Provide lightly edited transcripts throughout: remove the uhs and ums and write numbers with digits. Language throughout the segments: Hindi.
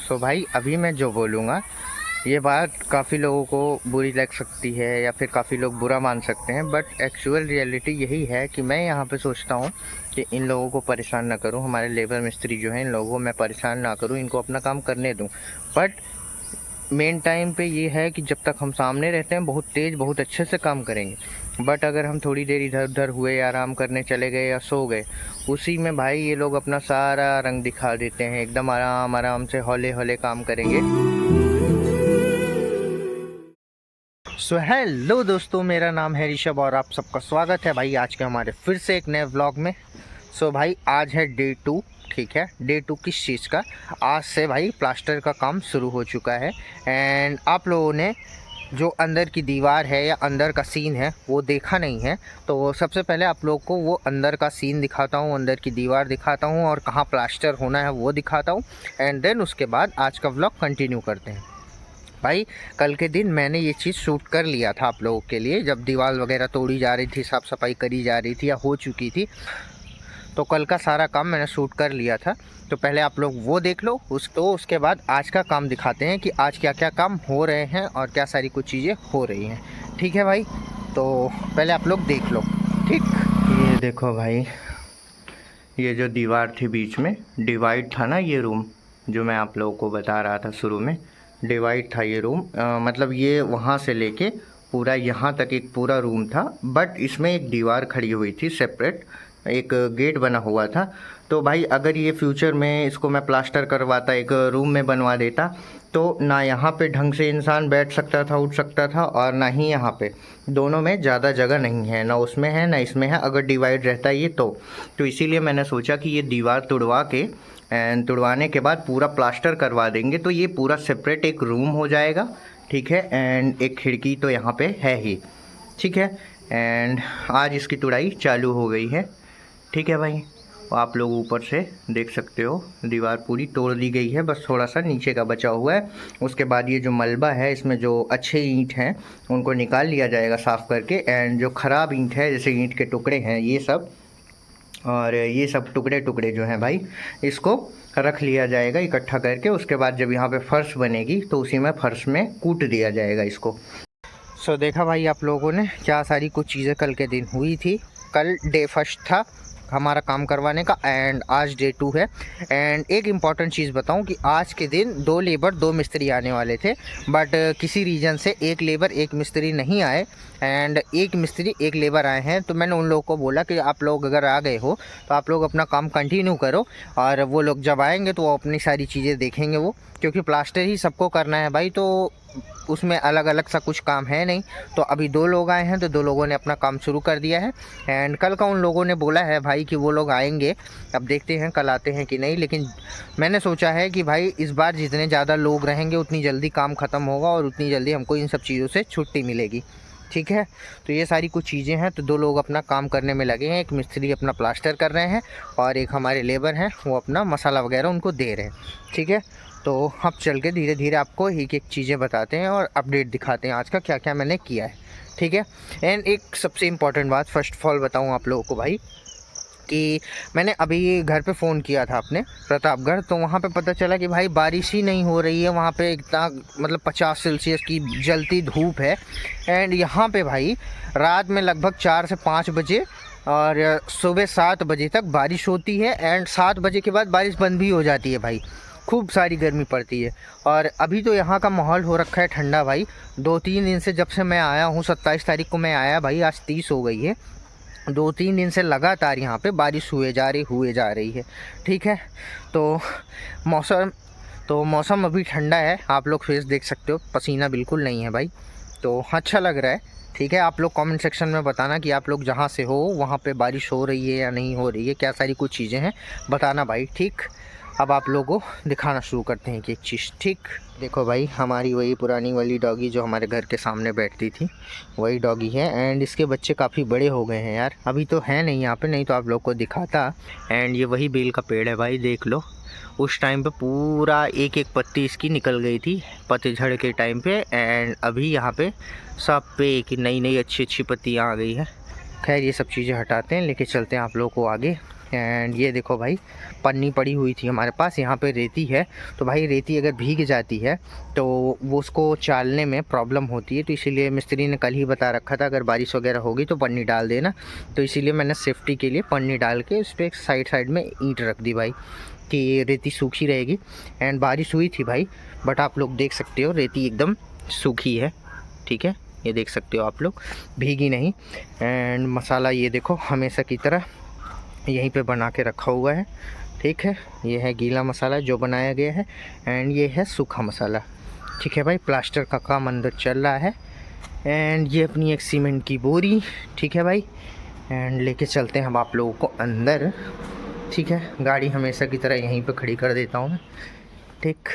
सो भाई अभी मैं जो बोलूँगा ये बात काफ़ी लोगों को बुरी लग सकती है या फिर काफ़ी लोग बुरा मान सकते हैं, बट एक्चुअल रियलिटी यही है कि मैं यहाँ पे सोचता हूँ कि इन लोगों को परेशान ना करूँ, हमारे लेबर मिस्त्री जो हैं इन लोगों को मैं परेशान ना करूँ, इनको अपना काम करने दूँ। बट मेन टाइम पे ये है कि जब तक हम सामने रहते हैं बहुत तेज़ बहुत अच्छे से काम करेंगे, बट अगर हम थोड़ी देर इधर उधर हुए, आराम करने चले गए या सो गए, उसी में भाई ये लोग अपना सारा रंग दिखा देते हैं। एकदम आराम आराम से हौले हौले काम करेंगे। सो हेलो दोस्तों, मेरा नाम है ऋषभ और आप सबका स्वागत है भाई आज के हमारे फिर से एक नए व्लॉग में। सो भाई आज है डे 2। ठीक है, डे 2 किस चीज़ का? आज से भाई प्लास्टर का काम शुरू हो चुका है। एंड आप लोगों ने जो अंदर की दीवार है या अंदर का सीन है वो देखा नहीं है, तो सबसे पहले आप लोग को वो अंदर का सीन दिखाता हूँ, अंदर की दीवार दिखाता हूँ और कहाँ प्लास्टर होना है वो दिखाता हूँ। एंड देन उसके बाद आज का व्लॉग कंटिन्यू करते हैं। भाई कल के दिन मैंने ये चीज़ शूट कर लिया था आप लोगों के लिए, जब दीवार वगैरह तोड़ी जा रही थी, साफ़ सफाई करी जा रही थी या हो चुकी थी, तो कल का सारा काम मैंने शूट कर लिया था। तो पहले आप लोग वो देख लो, उसके बाद आज का काम दिखाते हैं कि आज क्या क्या काम हो रहे हैं और क्या सारी कुछ चीज़ें हो रही हैं। ठीक है भाई, तो पहले आप लोग देख लो। ठीक, ये देखो भाई, ये जो दीवार थी बीच में डिवाइड था ना, ये रूम जो मैं आप लोगों को बता रहा था शुरू में, डिवाइड था ये रूम। मतलब ये वहाँ से लेके पूरा यहाँ तक एक पूरा रूम था, बट इसमें एक दीवार खड़ी हुई थी सेपरेट, एक गेट बना हुआ था। तो भाई अगर ये फ्यूचर में इसको मैं प्लास्टर करवाता, एक रूम में बनवा देता, तो ना यहाँ पे ढंग से इंसान बैठ सकता था, उठ सकता था, और ना ही यहाँ पे, दोनों में ज़्यादा जगह नहीं है, ना उसमें है ना इसमें है, अगर डिवाइड रहता ये तो इसीलिए मैंने सोचा कि ये दीवार तुड़वा के एंड तुड़वाने के बाद पूरा प्लास्टर करवा देंगे, तो ये पूरा सेपरेट एक रूम हो जाएगा। ठीक है, एंड एक खिड़की तो यहाँ पे है ही। ठीक है, एंड आज इसकी तुड़ाई चालू हो गई है। ठीक है भाई, आप लोग ऊपर से देख सकते हो दीवार पूरी तोड़ दी गई है, बस थोड़ा सा नीचे का बचा हुआ है। उसके बाद ये जो मलबा है, इसमें जो अच्छे ईंट हैं उनको निकाल लिया जाएगा साफ़ करके, एंड जो ख़राब ईंट है जैसे ईंट के टुकड़े हैं ये सब, और ये सब टुकड़े टुकड़े जो हैं भाई, इसको रख लिया जाएगा इकट्ठा करके। उसके बाद जब यहाँ पे फर्श बनेगी तो उसी में फर्श में कूट दिया जाएगा इसको। सो देखा भाई आप लोगों ने क्या सारी कुछ चीज़ें कल के दिन हुई थी। कल डे फर्स्ट था हमारा काम करवाने का, एंड आज डे 2 है। एंड एक इम्पॉर्टेंट चीज़ बताऊं कि आज के दिन 2 लेबर 2 मिस्त्री आने वाले थे, बट किसी रीज़न से 1 लेबर 1 मिस्त्री नहीं आए, एंड 1 मिस्त्री 1 लेबर आए हैं। तो मैंने उन लोगों को बोला कि आप लोग अगर आ गए हो तो आप लोग अपना काम कंटिन्यू करो, और वो लोग जब आएंगे तो वो अपनी सारी चीज़ें देखेंगे वो, क्योंकि प्लास्टर ही सबको करना है भाई, तो उसमें अलग अलग सा कुछ काम है नहीं। तो अभी 2 लोग आए हैं तो 2 लोगों ने अपना काम शुरू कर दिया है, एंड कल का उन लोगों ने बोला है भाई कि वो लोग आएंगे। अब देखते हैं कल आते हैं कि नहीं, लेकिन मैंने सोचा है कि भाई इस बार जितने ज़्यादा लोग रहेंगे उतनी जल्दी काम ख़त्म होगा और उतनी जल्दी हमको इन सब चीज़ों से छुट्टी मिलेगी। ठीक है, तो ये सारी कुछ चीज़ें हैं। तो 2 लोग अपना काम करने में लगे हैं, एक मिस्त्री अपना प्लास्टर कर रहे हैं और एक हमारे लेबर हैं वो अपना मसाला वगैरह उनको दे रहे हैं। ठीक है, तो अब चल के धीरे धीरे आपको एक एक चीज़ें बताते हैं और अपडेट दिखाते हैं आज का क्या क्या मैंने किया है। ठीक है, एंड एक सबसे इम्पॉर्टेंट बात फर्स्ट ऑफ ऑल बताऊँ आप लोगों को भाई, कि मैंने अभी घर पे फ़ोन किया था अपने प्रतापगढ़, तो वहाँ पे पता चला कि भाई बारिश ही नहीं हो रही है। वहाँ पे इतना मतलब 50 सेल्सियस की जलती धूप है। एंड यहाँ पे भाई रात में लगभग 4 से 5 बजे और सुबह 7 बजे तक बारिश होती है, एंड 7 बजे के बाद बारिश बंद भी हो जाती है भाई। खूब सारी गर्मी पड़ती है, और अभी तो यहाँ का माहौल हो रखा है ठंडा भाई। 2-3 दिन से जब से मैं आया हूँ, 27 तारीख को मैं आया भाई, आज 30 हो गई है। 2-3 दिन से लगातार यहाँ पे बारिश हुए जा रही है। ठीक है, तो मौसम अभी ठंडा है, आप लोग फेस देख सकते हो, पसीना बिल्कुल नहीं है भाई, तो अच्छा लग रहा है। ठीक है, आप लोग कमेंट सेक्शन में बताना कि आप लोग जहाँ से हो वहाँ पे बारिश हो रही है या नहीं हो रही है, क्या सारी कुछ चीज़ें हैं बताना भाई। ठीक, अब आप लोगों को दिखाना शुरू करते हैं कि एक चीज़। ठीक, देखो भाई, हमारी वही पुरानी वाली डॉगी जो हमारे घर के सामने बैठती थी वही डॉगी है, एंड इसके बच्चे काफ़ी बड़े हो गए हैं यार। अभी तो है नहीं यहाँ पे, नहीं तो आप लोग को दिखाता। एंड ये वही बेल का पेड़ है भाई, देख लो, उस टाइम पे पूरा एक एक पत्ती इसकी निकल गई थी पतझड़ के टाइम पे, एंड अभी यहाँ पे सब पे एक नई नई अच्छी अच्छी पत्तियाँ आ गई है। खैर ये सब चीज़ें हटाते हैं, लेके चलते हैं आप लोगों को आगे। एंड ये देखो भाई पन्नी पड़ी हुई थी हमारे पास, यहाँ पे रेती है। तो भाई रेती अगर भीग जाती है तो वो उसको चालने में प्रॉब्लम होती है, तो इसीलिए मिस्त्री ने कल ही बता रखा था अगर बारिश वगैरह होगी तो पन्नी डाल देना। तो इसीलिए मैंने सेफ्टी के लिए पन्नी डाल के उस पर साइड साइड में ईंट रख दी भाई कि रेती सूखी रहेगी। एंड बारिश हुई थी भाई, बट आप लोग देख सकते हो रेती एकदम सूखी है, ठीक है, ये देख सकते हो आप लोग, भीगी नहीं। एंड मसाला ये देखो हमेशा की तरह यहीं पे बना के रखा हुआ है, ठीक है। ये है गीला मसाला जो बनाया गया है, एंड ये है सूखा मसाला, ठीक है भाई। प्लास्टर का काम अंदर चल रहा है। एंड ये अपनी एक सीमेंट की बोरी, ठीक है भाई। एंड लेके चलते हैं हम आप लोगों को अंदर, ठीक है। गाड़ी हमेशा की तरह यहीं पे खड़ी कर देता हूँ मैं, ठीक।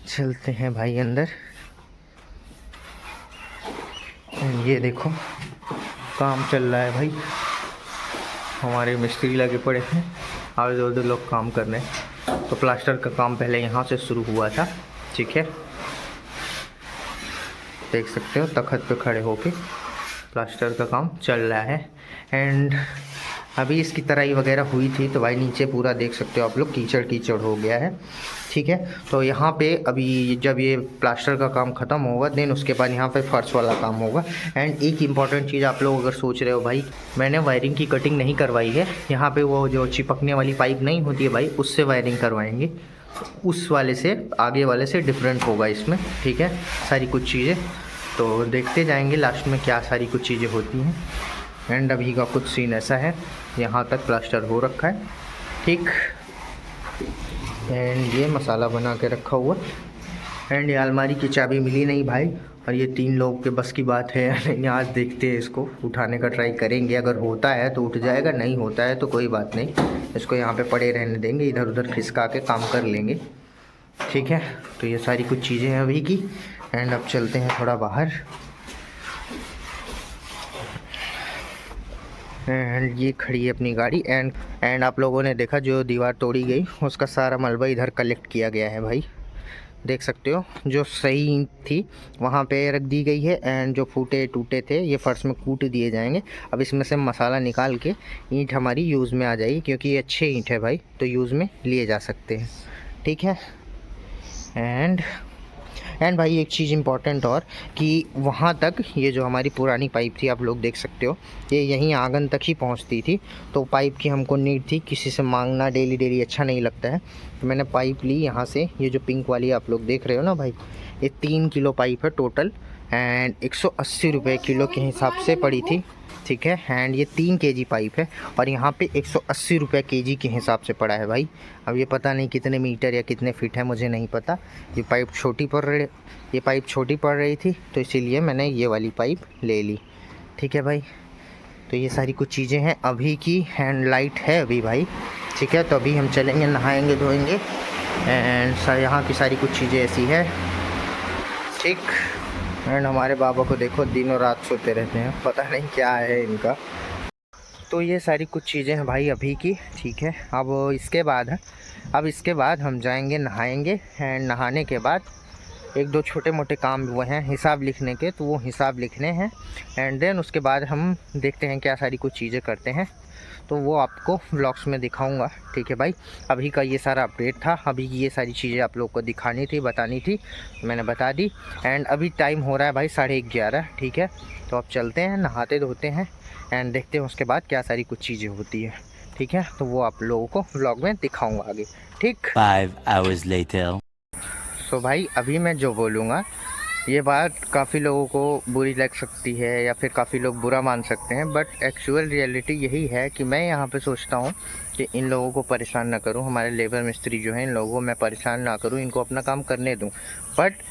चलते हैं भाई अंदर। एंड ये देखो काम चल रहा है भाई, हमारे मिस्त्री लगे पड़े हैं और इधर उधर लोग काम कर रहे हैं। तो प्लास्टर का काम पहले यहाँ से शुरू हुआ था, ठीक है, देख सकते हो तखत पे खड़े होके प्लास्टर का काम चल रहा है। एंड अभी इसकी तराई वगैरह हुई थी तो भाई नीचे पूरा देख सकते हो आप लोग कीचड़ कीचड़ हो गया है, ठीक है। तो यहाँ पे अभी जब ये प्लास्टर का काम ख़त्म होगा देन उसके बाद यहाँ पे फर्श वाला काम होगा। एंड एक इम्पॉर्टेंट चीज़ आप लोग अगर सोच रहे हो भाई, मैंने वायरिंग की कटिंग नहीं करवाई है, यहाँ पे वो जो चिपकने वाली पाइप नहीं होती है भाई उससे वायरिंग करवाएंगे, उस वाले से आगे वाले से डिफरेंट होगा इसमें, ठीक है। सारी कुछ चीज़ें तो देखते जाएंगे लास्ट में क्या सारी कुछ चीज़ें होती हैं। एंड अभी का कुछ सीन ऐसा है, यहाँ तक प्लास्टर हो रखा है, ठीक। एंड ये मसाला बना के रखा हुआ। एंड ये अलमारी की चाबी मिली नहीं भाई, और ये 3 लोग के बस की बात है या नहीं, आज देखते हैं, इसको उठाने का ट्राई करेंगे। अगर होता है तो उठ जाएगा, नहीं होता है तो कोई बात नहीं, इसको यहाँ पे पड़े रहने देंगे, इधर उधर खिसका के काम कर लेंगे, ठीक है। तो ये सारी कुछ चीज़ें हैं अभी की। एंड अब चलते हैं थोड़ा बाहर। एंड ये खड़ी है अपनी गाड़ी। एंड आप लोगों ने देखा जो दीवार तोड़ी गई उसका सारा मलबा इधर कलेक्ट किया गया है भाई, देख सकते हो। जो सही ईंट थी वहाँ पे रख दी गई है, एंड जो फूटे टूटे थे ये फर्श में कूट दिए जाएंगे। अब इसमें से मसाला निकाल के ईंट हमारी यूज़ में आ जाएगी, क्योंकि ये अच्छे ईंट है भाई तो यूज़ में लिए जा सकते हैं, ठीक है। एंड भाई एक चीज़ इम्पॉर्टेंट और कि वहाँ तक ये जो हमारी पुरानी पाइप थी आप लोग देख सकते हो, ये यहीं आंगन तक ही पहुँचती थी। तो पाइप की हमको नीड थी, किसी से मांगना डेली डेली अच्छा नहीं लगता है, तो मैंने पाइप ली यहाँ से। ये जो पिंक वाली आप लोग देख रहे हो ना भाई, ये 3 किलो पाइप है टोटल, एंड 180 रुपये किलो के हिसाब से पड़ी थी, ठीक है। एंड ये 3 केजी पाइप है और यहाँ पे 180 रुपये केजी के हिसाब से पड़ा है भाई। अब ये पता नहीं कितने मीटर या कितने फीट है, मुझे नहीं पता। ये पाइप छोटी पड़ रही थी तो इसीलिए मैंने ये वाली पाइप ले ली, ठीक है भाई। तो ये सारी कुछ चीज़ें हैं अभी की। हैंड लाइट है अभी भाई, ठीक है। तो अभी हम चलेंगे, नहाएंगे धोएंगे। एंड यहाँ की सारी कुछ चीज़ें ऐसी है, ठीक। एंड हमारे बाबा को देखो दिनों रात सोते रहते हैं, पता नहीं क्या है इनका। तो ये सारी कुछ चीज़ें हैं भाई अभी की, ठीक है। अब इसके बाद हम जाएंगे नहाएंगे। एंड नहाने के बाद 1-2 छोटे मोटे काम वो हैं हिसाब लिखने के, तो वो हिसाब लिखने हैं। एंड देन उसके बाद हम देखते हैं क्या सारी कुछ चीज़ें करते हैं, तो वो आपको व्लॉग्स में दिखाऊंगा, ठीक है भाई। अभी का ये सारा अपडेट था, अभी की ये सारी चीज़ें आप लोग को दिखानी थी, बतानी थी, मैंने बता दी। एंड अभी टाइम हो रहा है भाई 11:30, ठीक है। तो अब चलते हैं, नहाते धोते हैं एंड देखते हैं उसके बाद क्या सारी कुछ चीज़ें होती है, ठीक है। तो वो आप लोगों को व्लॉग में दिखाऊंगा आगे, ठीक। 5 hours later. सो भाई अभी मैं जो बोलूँगा ये बात काफ़ी लोगों को बुरी लग सकती है या फिर काफ़ी लोग बुरा मान सकते हैं, बट एक्चुअल रियलिटी यही है कि मैं यहाँ पे सोचता हूँ कि इन लोगों को परेशान ना करूँ, हमारे लेबर मिस्त्री जो हैं इन लोगों को मैं परेशान ना करूँ, इनको अपना काम करने दूँ। बट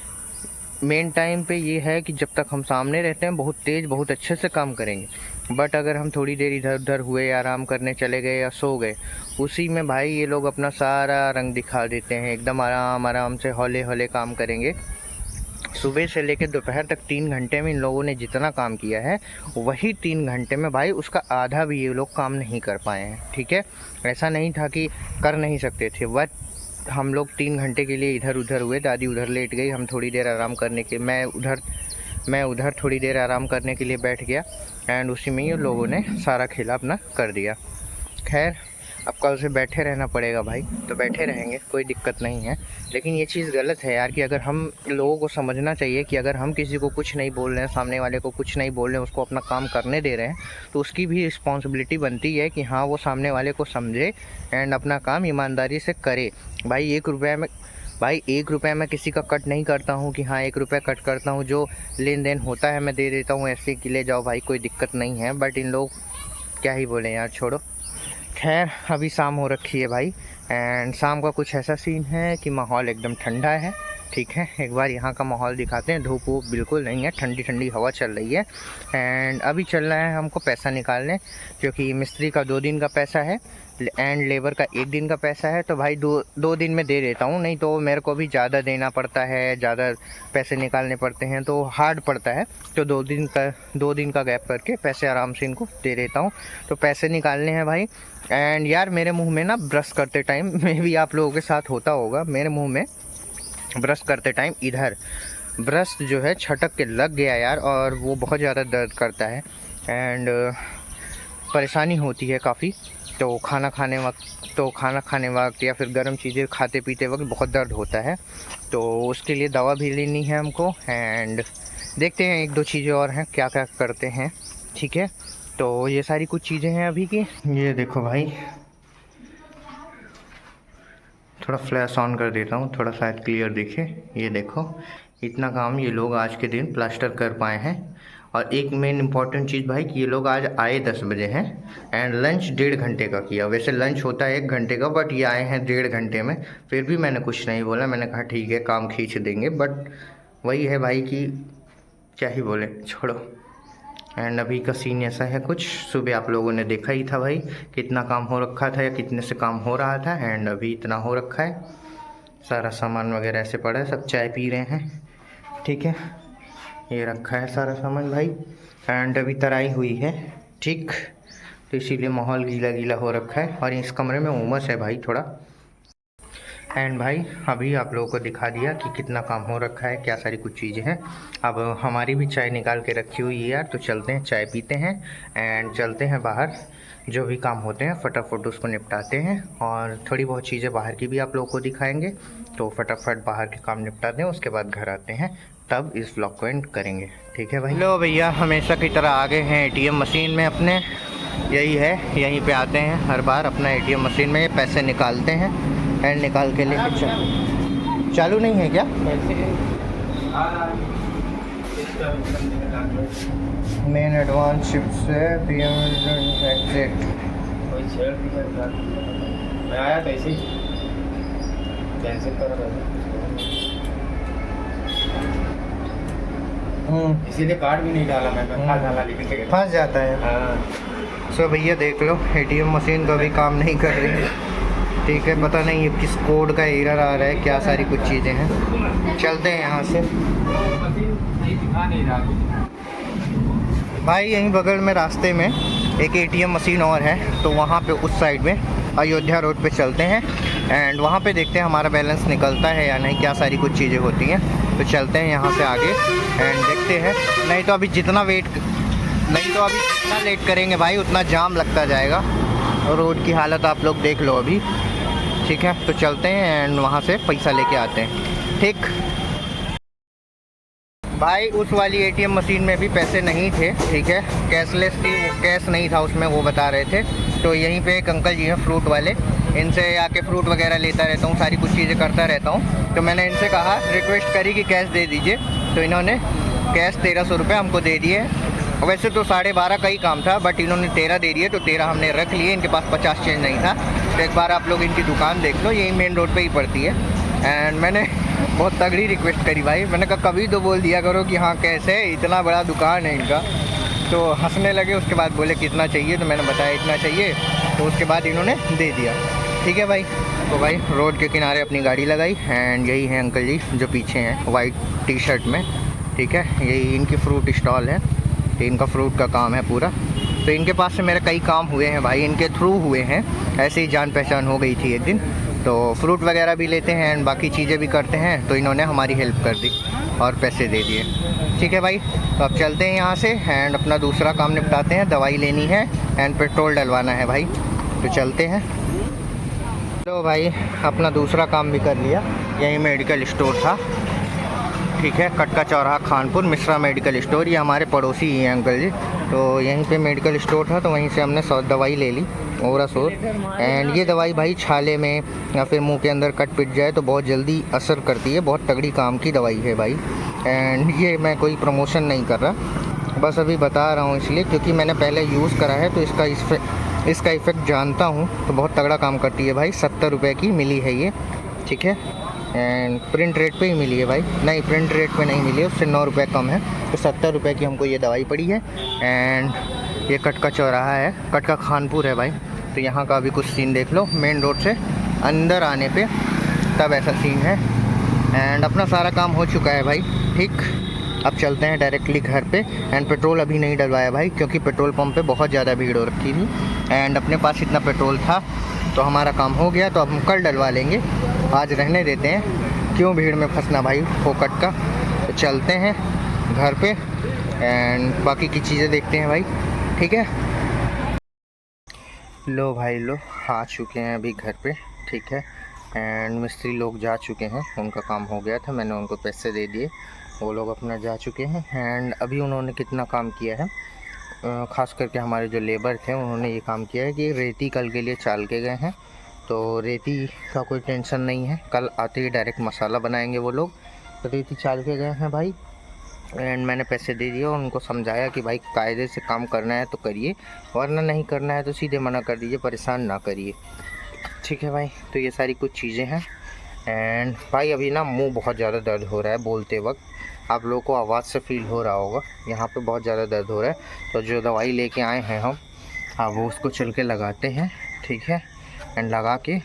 मेन टाइम पे ये है कि जब तक हम सामने रहते हैं बहुत तेज़ बहुत अच्छे से काम करेंगे, बट अगर हम थोड़ी देर इधर उधर हुए, आराम करने चले गए या सो गए, उसी में भाई ये लोग अपना सारा रंग दिखा देते हैं। एकदम आराम से हौले हौले काम करेंगे। सुबह से लेकर दोपहर तक 3 घंटे में इन लोगों ने जितना काम किया है वही 3 घंटे में भाई उसका आधा भी ये लोग काम नहीं कर पाए हैं, ठीक है। ऐसा नहीं था कि कर नहीं सकते थे, बट हम लोग 3 घंटे के लिए इधर उधर हुए, दादी उधर लेट गई, हम थोड़ी देर आराम करने के, मैं उधर मैं उधर थोड़ी देर आराम करने के लिए बैठ गया एंड उसी में ही लोगों ने सारा खेला अपना कर दिया। खैर अब कल से बैठे रहना पड़ेगा भाई, तो बैठे रहेंगे, कोई दिक्कत नहीं है। लेकिन ये चीज़ गलत है यार कि अगर हम लोगों को समझना चाहिए कि अगर हम किसी को कुछ नहीं बोल रहे हैं, सामने वाले को कुछ नहीं बोल रहे हैं, उसको अपना काम करने दे रहे हैं, तो उसकी भी रिस्पॉन्सिबिलिटी बनती है कि हाँ वो सामने वाले को समझे एंड अपना काम ईमानदारी से करे। भाई 1 रुपये में किसी का कट नहीं करता हूँ कि हाँ 1 रुपये कट करता हूँ, जो लेन देन होता है मैं दे देता हूँ, ऐसे कि ले जाओ भाई, कोई दिक्कत नहीं है। बट इन लोग क्या ही बोले यार, छोड़ो। खैर अभी शाम हो रखी है भाई एंड शाम का कुछ ऐसा सीन है कि माहौल एकदम ठंडा है, ठीक है। एक बार यहाँ का माहौल दिखाते हैं। धूप वूप बिल्कुल नहीं है, ठंडी ठंडी हवा चल रही है एंड अभी चल रहा है हमको पैसा निकालने, क्योंकि मिस्त्री का 2 दिन का पैसा है एंड लेबर का 1 दिन का पैसा है। तो भाई दो दिन में दे देता हूँ, नहीं तो मेरे को भी ज़्यादा देना पड़ता है, ज़्यादा पैसे निकालने पड़ते हैं तो हार्ड पड़ता है। तो 2 दिन का गैप करके पैसे आराम से इनको दे देता हूँ। तो पैसे निकालने हैं भाई एंड यार मेरे मुंह में ना ब्रश करते टाइम, में भी आप लोगों के साथ होता होगा, मेरे मुंह में ब्रश करते टाइम इधर ब्रश जो है छटक के लग गया यार, और वो बहुत ज़्यादा दर्द करता है एंड परेशानी होती है काफ़ी। तो खाना खाने वक्त या फिर गर्म चीज़ें खाते पीते वक्त बहुत दर्द होता है, तो उसके लिए दवा भी लेनी है हमको एंड देखते हैं 1-2 चीज़ें और हैं क्या क्या करते हैं, ठीक है। तो ये सारी कुछ चीज़ें हैं अभी की। ये देखो भाई, थोड़ा फ्लैश ऑन कर देता हूँ, थोड़ा शायद क्लियर दिखे। ये देखो इतना काम ये लोग आज के दिन प्लास्टर कर पाए हैं। और एक मेन इम्पॉर्टेंट चीज़ भाई कि ये लोग आज आए 10 बजे हैं एंड लंच 1.5 घंटे का किया। वैसे लंच होता है 1 घंटे का, बट ये आए हैं 1.5 घंटे में। फिर भी मैंने कुछ नहीं बोला, मैंने कहा ठीक है काम खींच देंगे, बट वही है भाई कि क्या ही बोले, छोड़ो। एंड अभी का सीन ऐसा है कुछ, सुबह आप लोगों ने देखा ही था भाई कितना काम हो रखा था या कितने से काम हो रहा था एंड अभी इतना हो रखा है। सारा सामान वगैरह ऐसे पड़ा है, सब चाय पी रहे हैं, ठीक है। ये रखा है सारा सामान भाई एंड अभी तराई हुई है, ठीक। तो इसीलिए माहौल गीला गीला हो रखा है और इस कमरे में उमस है भाई थोड़ा। एंड भाई अभी आप लोगों को दिखा दिया कि कितना काम हो रखा है, क्या सारी कुछ चीज़ें हैं। अब हमारी भी चाय निकाल के रखी हुई है यार, तो चलते हैं चाय पीते हैं एंड चलते हैं बाहर, जो भी काम होते हैं फटाफट उसको निपटाते हैं। और थोड़ी बहुत चीज़ें बाहर की भी आप लोगों को दिखाएंगे, तो फटाफट बाहर के काम निपटाते हैं, उसके बाद घर आते हैं, तब इस व्लॉग को एंड करेंगे, ठीक है भाई। लो भैया, हमेशा की तरह आ गए हैं ATM मशीन में अपने, यही है, यहीं पे आते हैं हर बार अपना ATM मशीन में पैसे निकालते हैं एंड निकाल के लेके चालू नहीं है क्या? मेन एडवांस शिफ्ट से एग्जैक्ट मैं आया था ऐसे ही कैंसिल कर रहा था, इसीलिए कार्ड भी नहीं डाला मैं, डाला लेकिन फंस जाता है। हाँ। सो भैया देख लो ATM मशीन का भी काम नहीं कर रही है, ठीक है। पता नहीं ये किस कोड का एरर आ रहा है, क्या सारी कुछ चीज़ें हैं। चलते हैं यहाँ से भाई। यहीं बगल में रास्ते में एक ATM मशीन और है, तो वहाँ पे उस साइड में अयोध्या रोड पे चलते हैं एंड वहाँ पे देखते हैं हमारा बैलेंस निकलता है या नहीं, क्या सारी कुछ चीज़ें होती हैं। तो चलते हैं यहाँ से आगे एंड देखते हैं। नहीं तो अभी जितना लेट करेंगे भाई उतना जाम लगता जाएगा, और रोड की हालत आप लोग देख लो अभी, ठीक है। तो चलते हैं एंड वहाँ से पैसा लेके आते हैं, ठीक भाई। उस वाली ATM मशीन में भी पैसे नहीं थे, ठीक है, कैशलेस थी, वो कैश नहीं था उसमें, वो बता रहे थे। तो यहीं पे एक अंकल जी हैं फ्रूट वाले, इनसे आके फ्रूट वगैरह लेता रहता हूँ, सारी कुछ चीज़ें करता रहता हूँ। तो मैंने इनसे कहा, रिक्वेस्ट करी कि कैश दे दीजिए, तो इन्होंने कैश 1300 रुपये हमको दे दिए। वैसे तो 12.5 का ही काम था, बट इन्होंने 13 दे दिए, तो 13 हमने रख लिए। इनके पास 50 चेंज नहीं था। तो एक बार आप लोग इनकी दुकान देख लो, यही मेन रोड पे ही पड़ती है। एंड मैंने बहुत तगड़ी रिक्वेस्ट करी भाई, मैंने कहा कभी तो बोल दिया करो कि हाँ कैसे, इतना बड़ा दुकान है इनका। तो हंसने लगे, उसके बाद बोले कितना चाहिए, तो मैंने बताया इतना चाहिए, तो उसके बाद इन्होंने दे दिया, ठीक है भाई। तो भाई रोड के किनारे अपनी गाड़ी लगाई एंड यही है अंकल जी जो पीछे हैं वाइट टी-शर्ट में, ठीक है। यही इनकी फ्रूट स्टॉल है, इनका फ्रूट का काम है पूरा। तो इनके पास से मेरे कई काम हुए हैं भाई, इनके थ्रू हुए हैं, ऐसे ही जान पहचान हो गई थी एक दिन। तो फ्रूट वगैरह भी लेते हैं एंड बाकी चीज़ें भी करते हैं। तो इन्होंने हमारी हेल्प कर दी और पैसे दे दिए। ठीक है भाई, तो अब चलते हैं यहाँ से एंड अपना दूसरा काम निपटाते हैं। दवाई लेनी है एंड पेट्रोल डलवाना है भाई, तो चलते हैं। तो भाई अपना दूसरा काम भी कर लिया। यही मेडिकल स्टोर था, ठीक है, कटका चौराहा खानपुर मिश्रा मेडिकल स्टोर। ये हमारे पड़ोसी ही हैं अंकल जी। तो यहीं पे मेडिकल स्टोर था, तो वहीं से हमने दवाई ले ली, ओरासोर। एंड ये दवाई भाई छाले में या फिर मुंह के अंदर कट पिट जाए तो बहुत जल्दी असर करती है। बहुत तगड़ी काम की दवाई है भाई। एंड ये मैं कोई प्रमोशन नहीं कर रहा, बस अभी बता रहा हूँ इसलिए क्योंकि मैंने पहले यूज़ करा है, तो इसका इफ़ेक्ट जानता हूँ। तो बहुत तगड़ा काम करती है भाई। 70 रुपये की मिली है ये, ठीक है। एंड प्रिंट रेट पे ही मिली है भाई, नहीं प्रिंट रेट पे नहीं मिली है, उससे 9 रुपये कम है। तो 70 रुपये की हमको ये दवाई पड़ी है। एंड ये कटका चौराहा है, कटका खानपुर है भाई। तो यहाँ का भी कुछ सीन देख लो, मेन रोड से अंदर आने पे तब ऐसा सीन है। एंड अपना सारा काम हो चुका है भाई, ठीक। अब चलते हैं डायरेक्टली घर पे। एंड पेट्रोल अभी नहीं डलवाया भाई, क्योंकि पेट्रोल पंप पे बहुत ज़्यादा भीड़ हो रखी थी एंड अपने पास इतना पेट्रोल था तो हमारा काम हो गया। तो अब हम कल डलवा लेंगे, आज रहने देते हैं, क्यों भीड़ में फंसना भाई फोकट का। तो चलते हैं घर पे एंड बाकी की चीज़ें देखते हैं भाई, ठीक है। लो भाई लो, आ चुके हैं अभी घर पे, ठीक है। एंड मिस्त्री लोग जा चुके हैं, उनका काम हो गया था, मैंने उनको पैसे दे दिए, वो लोग अपना जा चुके हैं। एंड अभी उन्होंने कितना काम किया है, ख़ास करके हमारे जो लेबर थे उन्होंने ये काम किया है कि रेती कल के लिए चाल के गए हैं। तो रेती का कोई टेंशन नहीं है, कल आते ही डायरेक्ट मसाला बनाएंगे वो लोग। तो रेती चाल के गए हैं भाई। एंड मैंने पैसे दे दिए और उनको समझाया कि भाई कायदे से काम करना है तो करिए, वरना नहीं करना है तो सीधे मना कर दीजिए, परेशान ना करिए, ठीक है भाई। तो ये सारी कुछ चीज़ें हैं। एंड भाई अभी ना मुंह बहुत ज़्यादा दर्द हो रहा है बोलते वक्त, आप लोगों को आवाज़ से फील हो रहा होगा, यहाँ पे बहुत ज़्यादा दर्द हो रहा है। तो जो दवाई लेके आए हैं हम, हाँ वो उसको चल के लगाते हैं, ठीक है। एंड लगा के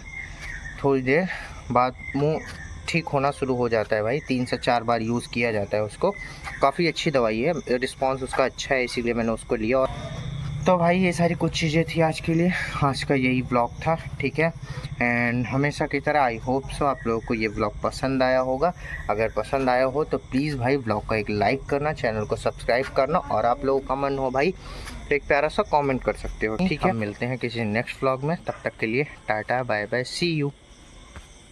थोड़ी देर बाद मुंह ठीक होना शुरू हो जाता है भाई। 3 से 4 बार यूज़ किया जाता है उसको। काफ़ी अच्छी दवाई है, रिस्पांस उसका अच्छा है, इसीलिए मैंने उसको लिया। और तो भाई ये सारी कुछ चीज़ें थी आज के लिए, आज का यही व्लॉग था, ठीक है। एंड हमेशा की तरह आई होप सो आप लोगों को ये व्लॉग पसंद आया होगा। अगर पसंद आया हो तो प्लीज़ भाई व्लॉग का एक लाइक करना, चैनल को सब्सक्राइब करना, और आप लोगों का मन हो भाई तो एक प्यारा सा कमेंट कर सकते हो, ठीक है। मिलते हैं किसी नेक्स्ट व्लॉग में, तब तक के लिए tata bye bye, see you.